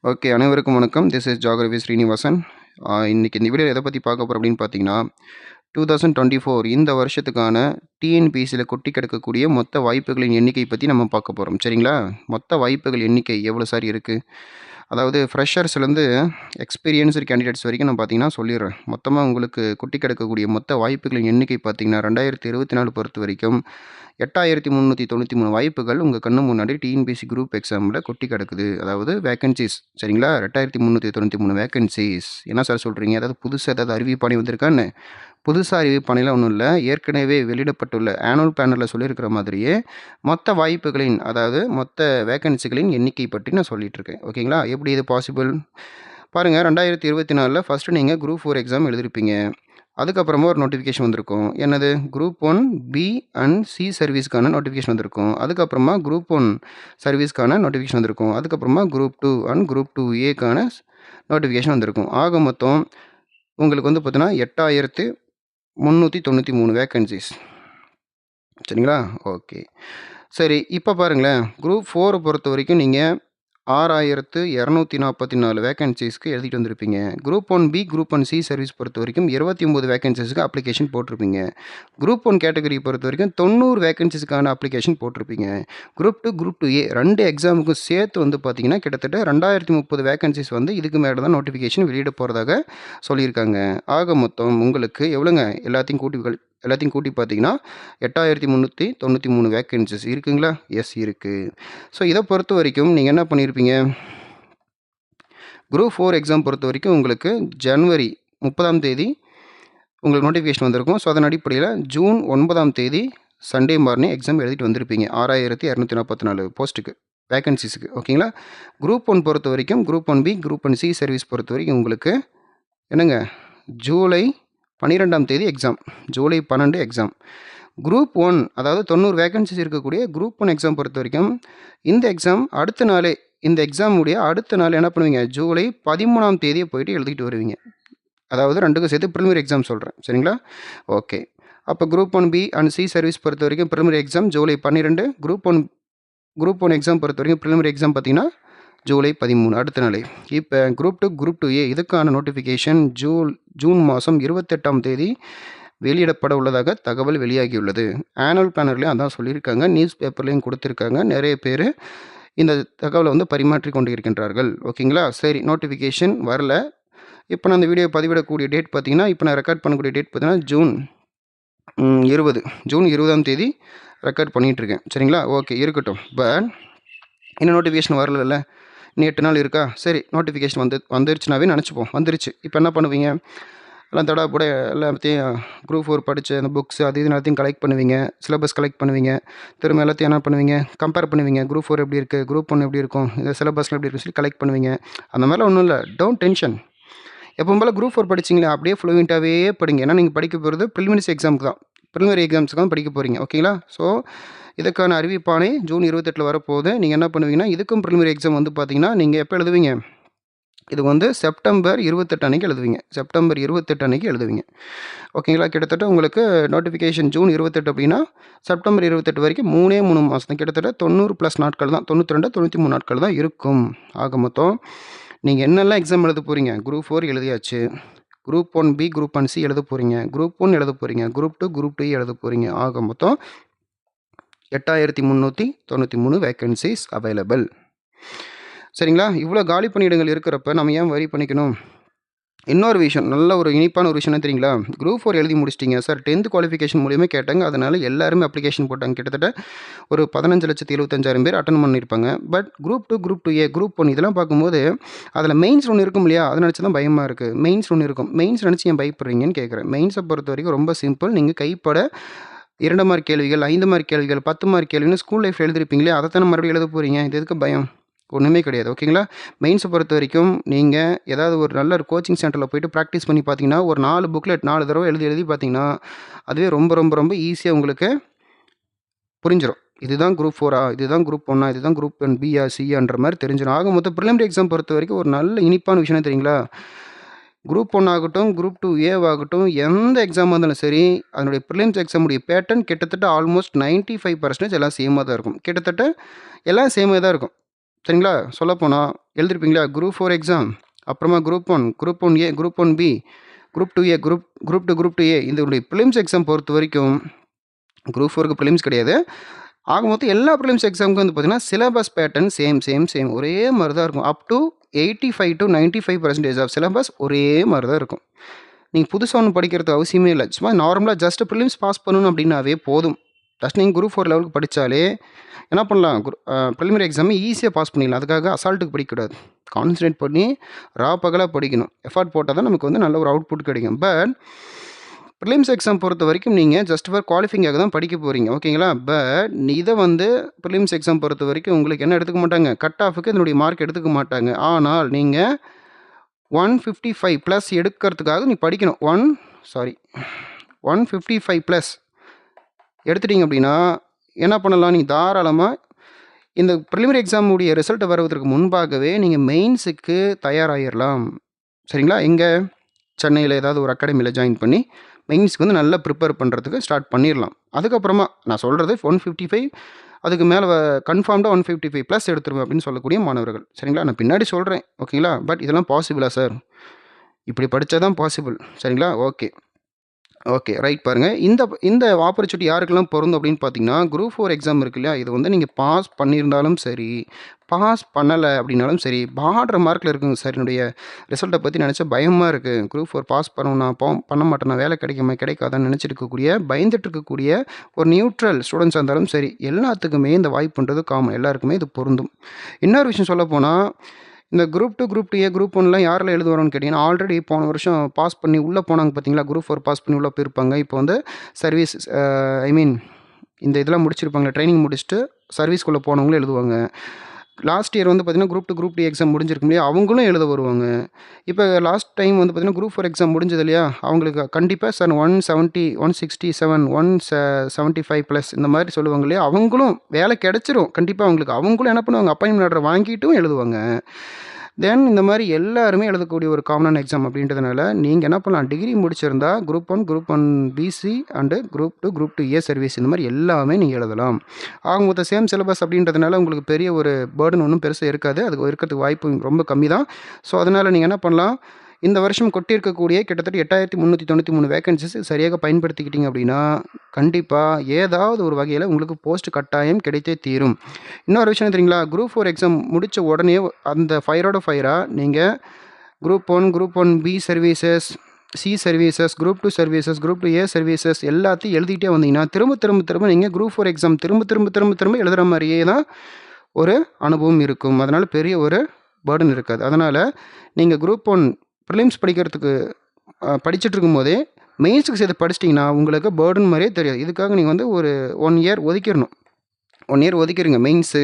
Okay. அனைவருக்கும் வணக்கம். This is geography Srinivasan. இன்னைக்கு இந்த வீடியோல எத பத்தி பார்க்க போறோம் அப்படின்னு பார்த்தீங்கன்னா, 2024 இந்த வருஷத்துக்கான டிஎன்பிஎஸ்சில கொட்டி கிடக்கக்கூடிய மொத்த வாய்ப்புகளின் எண்ணிக்கை பத்தி நம்ம பார்க்க போறோம். சரிங்களா? மொத்த வாய்ப்புகள் எண்ணிக்கை எவ்வளோ சார் இருக்கு? அதாவது ஃப்ரெஷர்ஸ்லேருந்து எக்ஸ்பீரியன்ஸ்டு கேண்டிடேட்ஸ் வரைக்கும் நான் பார்த்தீங்கன்னா சொல்லிடுறேன். மொத்தமா உங்களுக்கு கொட்டி கிடக்கக்கூடிய மொத்த வாய்ப்புகளின் எண்ணிக்கை பார்த்தீங்கன்னா, 2024 பொறுத்தவரைக்கும் 8393 வாய்ப்புகள் உங்க கண்ணு முன்னாடி டிஎன்பிஎஸ்சி குரூப் எக்ஸாம்ல கொட்டி கிடக்குது. அதாவது வேக்கன்ஸீஸ் சரிங்களா? 2393 வேக்கன்ஸீஸ். என்ன சார் சொல்றீங்க? அதாவது புதுசா ஏதாவது அறிவிப்பாணை வந்திருக்கான்னு? புதுசா அறிவிப்பாணைலாம் ஒண்ணும் இல்ல. ஏற்கனவே வெளியிடப்பட்டுள்ள ஆனுவல் பேனல்ல சொல்லியிருக்கிற மாதிரியே மொத்த வாய்ப்புகளின் அதாவது மொத்த வேக்கன்ஸிகளின் எண்ணிக்கை பற்றி நான் சொல்லிட்டு இருக்கேன். ஓகேங்களா? எப்படி இது பாசிபிள்? பாருங்க 2024ல ஃபர்ஸ்ட் நீங்க குரூப் 4 எக்ஸாம் எழுதிருப்பீங்க. அதுக்கப்புறமா ஒரு நோட்டிஃபிகேஷன் வந்திருக்கும். என்னது? குரூப் 1 பி அண்ட் சி சர்வீஸ்க்கான நோட்டிஃபிகேஷன் வந்திருக்கும். அதுக்கப்புறமா குரூப் 1 சர்வீஸ்க்கான நோட்டிஃபிகேஷன் வந்திருக்கும். அதுக்கப்புறமா குரூப் 2 அண்ட் குரூப் 2ஏக்கான நோட்டிஃபிகேஷன் வந்திருக்கும். ஆக மொத்தம் உங்களுக்கு வந்து பார்த்தீங்கன்னா 8393 வேக்கன்ஸீஸ். சரிங்களா? ஓகே. சரி, இப்போ பாருங்களேன். குரூப் 4 பொறுத்த வரைக்கும் நீங்கள் 6244 வேக்கன்ஸீஸ்க்கு எழுதிட்டு வந்திருப்பீங்க. Group 1 B, group 1 C service பொறுத்த வரைக்கும் 29 வேக்கன்ஸீஸ்க்கு அப்ளிகேஷன் போட்டிருப்பீங்க. குரூப் 1 கேட்டகரி பொறுத்த வரைக்கும் 90 வேக்கன்ஸீஸ்க்கான அப்ளிகேஷன் போட்டிருப்பீங்க. குரூப் 2, குரூப் 2ஏ 2 எக்ஸாமுக்கும் சேர்த்து வந்து பார்த்தீங்கன்னா கிட்டத்தட்ட 2030 வேக்கன்ஸீஸ் வந்து இதுக்கு மேலே தான் நோட்டிஃபிகேஷன் வெளியிட போகிறதாக சொல்லியிருக்காங்க. ஆக மொத்தம் உங்களுக்கு எவ்வளோங்க? எல்லாத்தையும் கூட்டி பார்த்தீங்கன்னா 8393 வேக்கன்ஸிஸ் இருக்குங்களா? எஸ் இருக்குது. ஸோ இதை பொறுத்த வரைக்கும் நீங்கள் என்ன பண்ணியிருப்பீங்க? குரூப் 4 எக்ஸாம் பொறுத்த வரைக்கும் உங்களுக்கு ஜனவரி 30ஆம் தேதி உங்களுக்கு நோட்டிஃபிகேஷன் வந்திருக்கும். ஸோ அதன் அடிப்படையில் ஜூன் 9ஆம் தேதி சண்டே மார்னிங் எக்ஸாம் எழுதிட்டு வந்திருப்பீங்க 6244 போஸ்ட்டுக்கு வேக்கன்சிஸுக்கு. ஓகேங்களா? குரூப் 1 பொறுத்த வரைக்கும் group 1 B, group 1 C service பொறுத்த வரைக்கும் உங்களுக்கு என்னங்க ஜூலை 12ஆம் தேதி எக்ஸாம். July 12 exam. குரூப் 1 அதாவது 90 வேக்கன்சிஸ் இருக்கக்கூடிய குரூப் 1 எக்ஸாம் பொறுத்த வரைக்கும் இந்த எக்ஸாம் அடுத்த நாளே இந்த எக்ஸாமுடைய அடுத்த நாள் என்ன பண்ணுவீங்க? ஜூலை 13ஆம் தேதியை போயிட்டு எழுதிட்டு வருவீங்க. அதாவது ரெண்டுக்கும் சேர்த்து ப்ரிலிமினரி எக்ஸாம் சொல்கிறேன். சரிங்களா? ஓகே. அப்போ group 1 B and C service பொறுத்த வரைக்கும் preliminary exam July 12. Group 1 exam பொறுத்த வரைக்கும் ப்ரிலிமினரி எக்ஸாம் பார்த்தீங்கன்னா ஜூலை 13 அடுத்த நாளே. இப்போ குரூப் 2, குரூப் 2ஏ இதுக்கான நோட்டிஃபிகேஷன் ஜூன் மாதம் 28ஆம் தேதி வெளியிடப்பட உள்ளதாக தகவல் வெளியாகியுள்ளது. ஆனுவல் பேனர்லேயும் அதான் சொல்லியிருக்காங்க. நியூஸ் பேப்பர்லேயும் கொடுத்துருக்காங்க. நிறைய பேர் இந்த தகவலை வந்து பரிமாற்றி கொண்டு இருக்கின்றார்கள். ஓகேங்களா? சரி, நோட்டிஃபிகேஷன் வரல. இப்போ நான் இந்த வீடியோ பதிவிடக்கூடிய டேட் பார்த்தீங்கன்னா, இப்போ நான் ரெக்கார்ட் பண்ணக்கூடிய டேட் பார்த்தீங்கன்னா ஜூன் 20ஆம் தேதி ரெக்கார்ட் பண்ணிகிட்ருக்கேன். சரிங்களா? ஓகே, இருக்கட்டும். பட் இன்னும் நோட்டிஃபிகேஷன் வரல. இன்னும் 8 நாள் இருக்கா? சரி, நோட்டிஃபிகேஷன் வந்துருச்சுனாவே நினச்சிப்போம். வந்துருச்சு. இப்போ என்ன பண்ணுவீங்க? எல்லாம் தடாபுட எல்லாத்தையும் குரூப் 4 படித்த அந்த புக்ஸ் அது இது எல்லாத்தையும் கலெக்ட் பண்ணுவீங்க. சிலபஸ் கலெக்ட் பண்ணுவீங்க. திரும்ப எல்லாத்தையும் என்ன பண்ணுவீங்க? கம்பேர் பண்ணுவீங்க. குரூப் 4 எப்படி இருக்குது? குரூப் 1 எப்படி இருக்கும்? இந்த சிலபஸ்லாம் எப்படி இருக்குன்னு சொல்லி கலெக்ட் பண்ணுவீங்க. அந்த மாதிரிலாம் ஒன்றும் இல்லை. Don't tension. எப்பவும் போல் குரூப் 4 படிச்சிங்களே அப்படியே ஃப்ளூயண்ட்டாகவே படிங்க. ஏன்னா நீங்கள் படிக்க போகிறது ப்ரிலிமினரி எக்ஸாமுக்கு தான். ப்ரிலிமினரி எக்ஸாம்ஸுக்கு தான் படிக்க போகிறீங்க. ஓகேங்களா? ஸோ இதுக்கான அறிவிப்பாணை ஜூன் 28 வரப்போகுது. நீங்கள் என்ன பண்ணுவீங்கன்னா, இதுக்கும் ப்ரிலிமினரி எக்ஸாம் வந்து பார்த்தீங்கன்னா, நீங்கள் எப்போ எழுதுவீங்க? இது வந்து செப்டம்பர் 28 அன்றைக்கி எழுதுவீங்க. செப்டம்பர் 28 அன்றைக்கி எழுதுவீங்க. ஓகேங்களா? கிட்டத்தட்ட உங்களுக்கு நோட்டிஃபிகேஷன் ஜூன் 28 அப்படின்னா செப்டம்பர் 28 வரைக்கும் 3 மாதம் தான். கிட்டத்தட்ட 90+ நாட்கள் தான். 92, 93 நாட்கள் தான் இருக்கும். ஆக மொத்தம் நீங்கள் என்னெல்லாம் எக்ஸாம் எழுத போகிறீங்க? குரூப் 4 எழுதியாச்சு. குரூப் 1 பி, குரூப் 1 சி எழுத போகிறீங்க. குரூப் 1 எழுத போகிறீங்க. குரூப் 2, குரூப் 2 எழுத போகிறீங்க. ஆக மொத்தம் 8393 வேக்கன்சிஸ் அவைலபிள். சரிங்களா? இவ்வளோ காலி பணியிடங்கள் இருக்கிறப்ப நம்ம ஏன் வரி பண்ணிக்கணும்? இன்னொரு விஷயம், நல்ல ஒரு இனிப்பான ஒரு விஷயம் என்ன தெரியுங்களா? குரூப் 4 எழுதி முடிச்சிட்டிங்க சார். 10th குவாலிஃபிகேஷன் மூலியமே கேட்டாங்க. அதனால் எல்லாருமே அப்ளிகேஷன் போட்டாங்க. கிட்டத்தட்ட ஒரு 15,75,000 பேர் அட்டன் பண்ணியிருப்பாங்க. பட் குரூப் 2, குரூப் 2ஏ, குரூப் 1 இதெல்லாம் பார்க்கும்போது அதில் மெயின்ஸ் ஒன்று இருக்கும் இல்லையா? அதை நினச்சி தான் பயமாக இருக்குது. மெயின்ஸ் ஒன்று இருக்கும். மெயின்ஸ் நினச்சி ஏன் பயப்படுறீங்கன்னு கேட்குறேன். மெயின்ஸை பொறுத்த வரைக்கும் ரொம்ப சிம்பிள். நீங்கள் கைப்பட 2 மார்க் கேள்விகள், 5 மார்க் கேள்விகள், 10 மார்க் கேள்வின்னு ஸ்கூல் லைஃப்பில் எழுதிருப்பீங்களே, அதை தானே மறுபடியும் எழுத போகிறீங்க. இது எதுக்கு பயம்? ஒன்றுமே கிடையாது. ஓகேங்களா? மெயின்ஸை பொறுத்த வரைக்கும் நீங்கள் ஏதாவது ஒரு நல்ல ஒரு கோச்சிங் சென்டரில் போய்ட்டு ப்ராக்டிஸ் பண்ணி பார்த்தீங்கன்னா, ஒரு 4 புக்லெட் 4 தடவை எழுதி பார்த்தீங்கன்னா, அதுவே ரொம்ப ஈஸியாக உங்களுக்கு புரிஞ்சிடும். இதுதான் குரூப் 4ஆ, இதுதான் குரூப் 1ஆ, இதுதான் குரூப் 1 பிஆ, சிஆன்ற மாதிரி தெரிஞ்சிடும். ஆக மொத்தம் ப்ரிலிமினரி எக்ஸாம் பொறுத்த வரைக்கும் ஒரு நல்ல இனிப்பான விஷயம் தெரியுங்களா? குரூப் 1 ஆகட்டும், குரூப் 2ஏ ஆகட்டும், எந்த எக்ஸாமாக இருந்தாலும் சரி, அதனுடைய ப்ரிலிம்ஸ் எக்ஸாமுடைய பேட்டர்ன் கிட்டத்தட்ட ஆல்மோஸ்ட் 95% எல்லாம் சேமாக தான் இருக்கும். கிட்டத்தட்ட எல்லாம் சேமாக தான் இருக்கும். சரிங்களா? சொல்லப்போனால் எழுதிருப்பீங்களா குரூப் 4 எக்ஸாம், அப்புறமா group 1, group 1A, group 1B, group 2A, group 2A. இதனுடைய ப்ரிலிம்ஸ் எக்ஸாம் பொறுத்த வரைக்கும் குரூப் 4க்கு ப்ரிலிம்ஸ் கிடையாது. ஆக மொத்தம் எல்லா ப்ரிலிம்ஸ் எக்ஸாமுக்கும் வந்து பார்த்தீங்கன்னா சிலபஸ் பேட்டர்ன் சேம் ஒரே மாதிரி தான் இருக்கும். Up to 85 to 95% of syllabus ஒரே மாதிரி தான் இருக்கும். நீங்கள் புதுசாக ஒன்றும் படிக்கிறது அவசியமே இல்லை. சும்மா நார்மலாக ஜஸ்ட் ப்ரிலிம்ஸ் பாஸ் பண்ணணும் அப்படின்னாவே போதும். ஜஸ்ட் நீங்கள் குரூப் 4 லெவலுக்கு படித்தாலே என்ன பண்ணலாம், ப்ரிலிமினரி எக்ஸாமை ஈஸியாக பாஸ் பண்ணிடலாம். அதுக்காக அசால்ட்டுக்கு படிக்கக்கூடாது. கான்சன்ட்ரேட் பண்ணி பகலாக படிக்கணும். எஃபர்ட் போட்டால் தான் நமக்கு வந்து நல்ல ஒரு அவுட்புட் கிடைக்கும். பட் ப்ரிலிம்ஸ் எக்ஸாம் பொறுத்த வரைக்கும் நீங்கள் ஜஸ்ட் ஃபார் குவாலிஃபைங்காக தான் படிக்க போகிறீங்க, ஓகேங்களா? பட் இதை வந்து ப்ரிலிம்ஸ் எக்ஸாம் பொறுத்த வரைக்கும் உங்களுக்கு என்ன எடுத்துக்க மாட்டாங்க, கட் ஆஃபுக்கு இதனுடைய மார்க் எடுத்துக்க மாட்டாங்க. ஆனால் நீங்கள் 155 ப்ளஸ் எடுக்கிறதுக்காக நீ படிக்கணும். 155 ப்ளஸ் எடுத்துட்டீங்க அப்படின்னா என்ன பண்ணலாம், நீ தாராளமாக இந்த ப்ரிலிமினரி எக்ஸாமுடைய ரிசல்ட் வருவதற்கு முன்பாகவே நீங்கள் மெயின்ஸுக்கு தயாராகிடலாம். சரிங்களா? எங்கே, சென்னையில் ஏதாவது ஒரு அகாடமியில் ஜாயின் பண்ணி மெயின்ஸ்க்கு வந்து நல்லா ப்ரிப்பேர் பண்ணுறதுக்கு ஸ்டார்ட் பண்ணிடலாம். அதுக்கப்புறமா நான் சொல்கிறது 155, அதுக்கு மேலே கன்ஃபார்ம்டாக 155 ப்ளஸ் எடுத்துருவேன் அப்படின்னு சொல்லக்கூடிய மாணவர்கள். சரிங்களா? நான் பின்னாடி சொல்கிறேன், ஓகேங்களா? பட் இதெல்லாம் பாசிபிளா சார்? இப்படி படித்தா தான் பாசிபிள். சரிங்களா? Okay right. பாருங்கள், இந்த ஆப்பர்ச்சுனிட்டி யாருக்கெல்லாம் பொருந்தும் அப்படின்னு பார்த்தீங்கன்னா, குரூப் 4 எக்ஸாம் இருக்கு இல்லையா, இது வந்து நீங்கள் பாஸ் பண்ணியிருந்தாலும் சரி, பாஸ் பண்ணலை அப்படின்னாலும் சரி, பார்டர் மார்க்கில் இருக்குங்க சார், என்னுடைய ரிசல்ட்டை பற்றி நினச்சா பயமாக இருக்குது, குரூப் 4 பாஸ் பண்ணணும், பண்ண மாட்டேன், நான் வேலை கிடைக்காதான்னு நினச்சிட்டு இருக்கக்கூடிய, பயந்துட்டு இருக்கக்கூடிய ஒரு நியூட்ரல் ஸ்டூடெண்ட்ஸாக இருந்தாலும் சரி, எல்லாத்துக்குமே இந்த வாய்ப்புன்றது காமன், எல்லாருக்குமே இது பொருந்தும். இன்னொரு விஷயம் சொல்ல போனால், இந்த குரூப் 2, குரூப் 2A, குரூப் 1லாம் யாரில் எழுதுவாரோன்னு கேட்டிங்கன்னா, ஆல்ரெடி போன வருஷம் பாஸ் பண்ணி உள்ளே போனாங்க பார்த்தீங்களா, குரூப் 4 பாஸ் பண்ணி உள்ளே போயிருப்பாங்க. இப்போ வந்து சர்வீஸ் இந்த இதெல்லாம் முடிச்சிருப்பாங்க, ட்ரைனிங் முடிச்சுட்டு சர்வீஸ்குள்ளே போனவங்களும் எழுதுவாங்க. லாஸ்ட் இயர் வந்து பார்த்திங்கன்னா குரூப் 2, குரூப் 2 எக்ஸாம் முடிஞ்சிருக்கும் இல்லையா, அவங்களும் எழுத வருவாங்க. இப்போ லாஸ்ட் டைம் வந்து பார்த்திங்கன்னா குரூப் 4 எக்ஸாம் முடிஞ்சது இல்லையா, அவங்களுக்கு கண்டிப்பாக சார் 170, 167, 175 ப்ளஸ் இந்த மாதிரி சொல்லுவாங்க இல்லையா, அவங்களும் வேலை கிடச்சிரும் கண்டிப்பாக அவங்களுக்கு. அவங்களும் என்ன பண்ணுவாங்க, அப்பாயின்மெண்ட் ஆர்டர் வாங்கிட்டும் எழுதுவாங்க. தென் இந்த மாதிரி எல்லாருமே எழுதக்கூடிய ஒரு காமனான எக்ஸாம் அப்படின்றதுனால நீங்கள் என்ன பண்ணலாம், டிகிரி முடிச்சிருந்தா group 1, group 1 BC and group 2, group 2A service இந்த மாதிரி எல்லாமே நீங்கள் எழுதலாம். ஆக மொத்தம் சேம் சிலபஸ் அப்படின்றதுனால உங்களுக்கு பெரிய ஒரு பேர்டன் ஒன்றும் பெருசாக இருக்காது, அதுக்கு இருக்கிறதுக்கு வாய்ப்பு ரொம்ப கம்மி தான். ஸோ அதனால் நீங்கள் என்ன பண்ணலாம், இந்த வருஷம் கொட்டியிருக்கக்கூடிய கிட்டத்தட்ட 8393 வேகன்சிஸ் சரியாக பயன்படுத்திக்கிட்டீங்க அப்படின்னா கண்டிப்பாக ஏதாவது ஒரு வகையில் உங்களுக்கு போஸ்ட் கட்டாயம் கிடைத்தே தீரும். இன்னொரு விஷயம் தெரியுங்களா, குரூப் 4 எக்ஸாம் முடித்த உடனே அந்த ஃபயரோட ஃபயராக நீங்கள் group 1, group 1B services, C services, group 2 services, group 2A services எல்லாத்தையும் எழுதிட்டே வந்தீங்கன்னா திரும்ப நீங்கள் குரூப் 4 எக்ஸாம் திரும்ப எழுதுகிற மாதிரியே தான் ஒரு அனுபவம் இருக்கும். அதனால் பெரிய ஒரு பேர்டன் இருக்காது. அதனால் நீங்கள் குரூப் 1 ப்ரிலிம்ஸ் படிக்கிறதுக்கு படிச்சுட்டு இருக்கும்போதே மெயின்ஸுக்கு சேர்த்து படிச்சிட்டிங்கன்னா உங்களுக்கு பேர்டன் மாதிரியே தெரியாது. இதுக்காக நீங்கள் வந்து ஒரு 1 இயர் ஒதுக்கிடணும். 1 இயர் ஒதுக்கிடுங்க. மெயின்ஸு,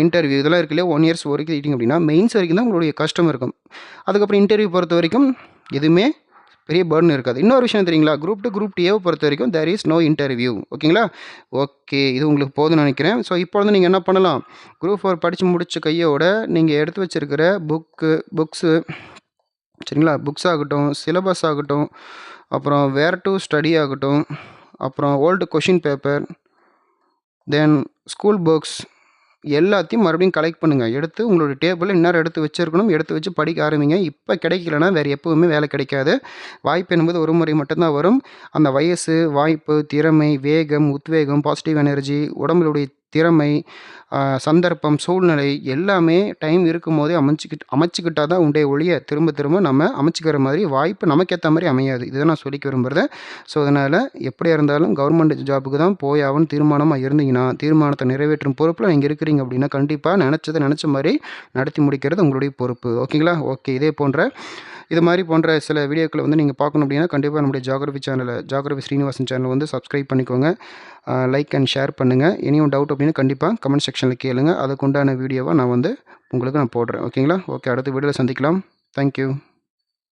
இன்டர்வியூ இதெல்லாம் இருக்கு இல்லையா, 1 இயர்ஸ் ஒதுக்கிட்டீங்க அப்படின்னா மெயின்ஸ் வரைக்கும் தான் உங்களுடைய கஷ்டம் இருக்கும். அதுக்கப்புறம் இன்டர்வியூ பொறுத்த வரைக்கும் எதுவுமே பெரிய பேர்டன் இருக்காது. இன்னொரு விஷயம் தெரியுங்களா, குரூப் 2, குரூப் 2A பொறுத்த வரைக்கும் தேர் இஸ் நோ இன்டர்வியூ, ஓகேங்களா? ஓகே, இது உங்களுக்கு போதும்னு நினைக்கிறேன். ஸோ இப்போ வந்து நீங்கள் என்ன பண்ணலாம், குரூப் 4 படித்து முடித்த கையோட நீங்கள் எடுத்து வச்சுருக்கிற புக்ஸு சரிங்களா, புக்ஸ் ஆகட்டும், சிலபஸ் ஆகட்டும், அப்புறம் வேர் டு ஸ்டடி ஆகட்டும், அப்புறம் old question paper, then school books எல்லாத்தையும் மறுபடியும் கலெக்ட் பண்ணுங்கள். எடுத்து உங்களுடைய டேபிளில் இந்நேரம் எடுத்து வச்சுருக்கணும். எடுத்து வச்சு படிக்க ஆரம்பிங்க. இப்போ கிடைக்கலன்னா வேறு எப்போவுமே வேலை கிடைக்காது. வாய்ப்பு என்பது ஒரு முறை மட்டும்தான் வரும். அந்த வயசு, வாய்ப்பு, திறமை, வேகம், உத்வேகம், பாசிட்டிவ் எனர்ஜி, உடம்புடைய திறமை, சந்தர்ப்பம், சூழ்நிலை எல்லாமே டைம் இருக்கும் போதே அமைச்சிக்கிட்டா தான் உண்டே ஒழிய திரும்ப நம்ம அமைச்சிக்கிற மாதிரி வாய்ப்பு நமக்கேற்ற மாதிரி அமையாது. இதுதான் நான் சொல்லிக்க விரும்புகிறத. ஸோ அதனால் எப்படியா இருந்தாலும் கவர்மெண்ட் ஜாபுக்கு தான் போய் ஆகணும் தீர்மானமாக இருந்தீங்கன்னா, தீர்மானத்தை நிறைவேற்றும் பொறுப்பில் நீங்கள் இருக்கிறீங்க அப்படின்னா கண்டிப்பாக நினச்ச மாதிரி நடத்தி முடிக்கிறது உங்களுடைய பொறுப்பு, ஓகேங்களா? ஓகே, இது மாதிரி போன்ற சில வீடியோக்களை வந்து நீங்கள் பார்க்கணும் அப்படின்னா கண்டிப்பாக நம்முடைய ஜாகிரபி ஸ்ரீனிவாசன் சேனலை வந்து சப்ஸ்கிரைப் பண்ணிக்கோங்க. லைக் அண்ட் ஷேர் பண்ணுங்கள். இனியும் டவுட் அப்படின்னு கண்டிப்பாக கமெண்ட் செக்ஷனில் கேளுங்க. அதுக்கு உண்டான வீடியோவை நான் போடுறேன், ஓகேங்களா? ஓகே, அடுத்த வீடியோவில் சந்திக்கலாம். தேங்க்யூ.